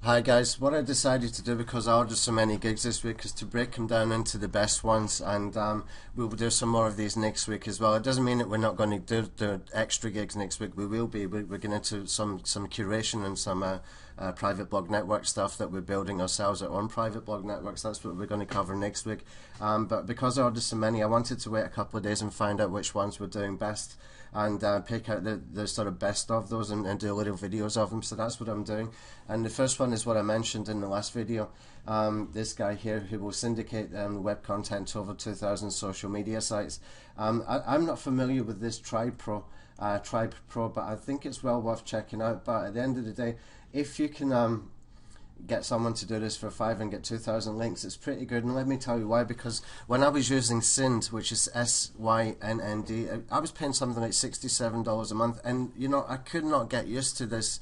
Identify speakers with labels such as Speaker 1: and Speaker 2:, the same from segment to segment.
Speaker 1: Hi guys, what I decided to do, because I ordered so many gigs this week, is to break them down into the best ones, and we'll do some more of these next week as well. It doesn't mean that we're not going to do extra gigs next week. We will be. We're getting into some curation and some private blog network stuff that we're building ourselves, our own private blog networks. That's what we're going to cover next week. But because I ordered so many, I wanted to wait a couple of days and find out which ones we're doing best, and pick out the sort of best of those and do little videos of them. So that's what I'm doing. And the first one is what I mentioned in the last video. This guy here who will syndicate web content to over 2,000 social media sites. I'm not familiar with this Tribe Pro, but I think it's well worth checking out. But at the end of the day, if you can get someone to do this for $5 and get 2,000 links, it's pretty good. And let me tell you why. Because when I was using Synd, which is SYNND, I was paying something like $67 a month, and you know, I could not get used to this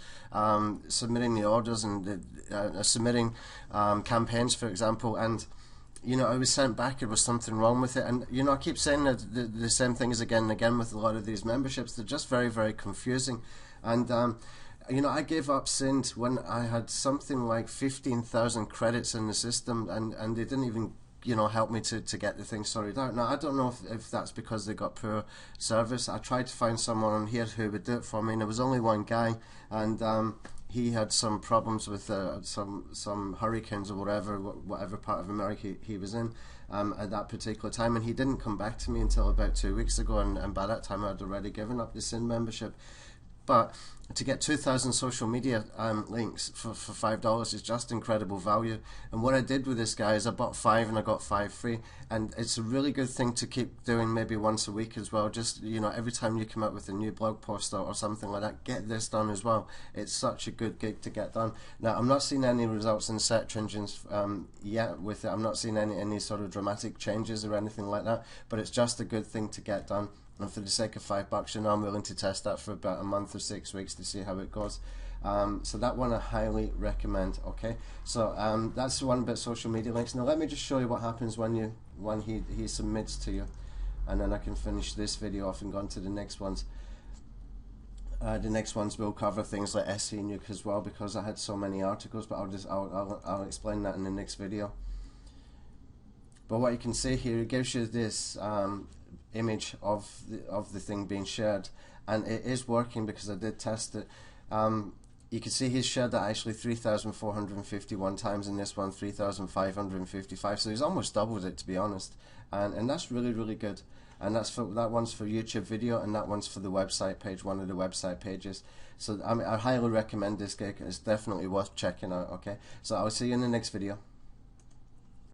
Speaker 1: submitting the orders and submitting campaigns, for example, and you know, I was sent back, there was something wrong with it. And you know, I keep saying that the same thing is again and again with a lot of these memberships. They're just very, very confusing. And you know, I gave up Synd when I had something like 15,000 credits in the system, and they didn't even, you know, help me to get the thing sorted out. Now, I don't know if that's because they got poor service. I tried to find someone on here who would do it for me, and there was only one guy, and he had some problems with some hurricanes or whatever part of America he was in at that particular time, and he didn't come back to me until about 2 weeks ago, and by that time I'd already given up the Synd membership. But to get 2,000 social media links for $5 is just incredible value. And what I did with this guy is I bought 5 and I got 5 free. And it's a really good thing to keep doing, maybe once a week as well. Just, you know, every time you come up with a new blog post or something like that, get this done as well. It's such a good gig to get done. Now, I'm not seeing any results in search engines yet with it. I'm not seeing any sort of dramatic changes or anything like that. But it's just a good thing to get done. And for the sake of $5, you know, I'm willing to test that for about a month or 6 weeks to see how it goes. So that one I highly recommend. Okay, so that's the one about social media links. Now let me just show you what happens when he submits to you, and then I can finish this video off and go on to the next ones. The next ones will cover things like SE Nuke as well, because I had so many articles. But I'll explain that in the next video. But what you can see here, it gives you this image of the thing being shared, and it is working because I did test it. You can see he's shared that actually 3,451 times, in this one 3,555, so he's almost doubled it, to be honest, and that's really, really good. And that one's for YouTube video, and that one's for the website page, one of the website pages. So I highly recommend this gig. It's definitely worth checking out. Okay, so I'll see you in the next video.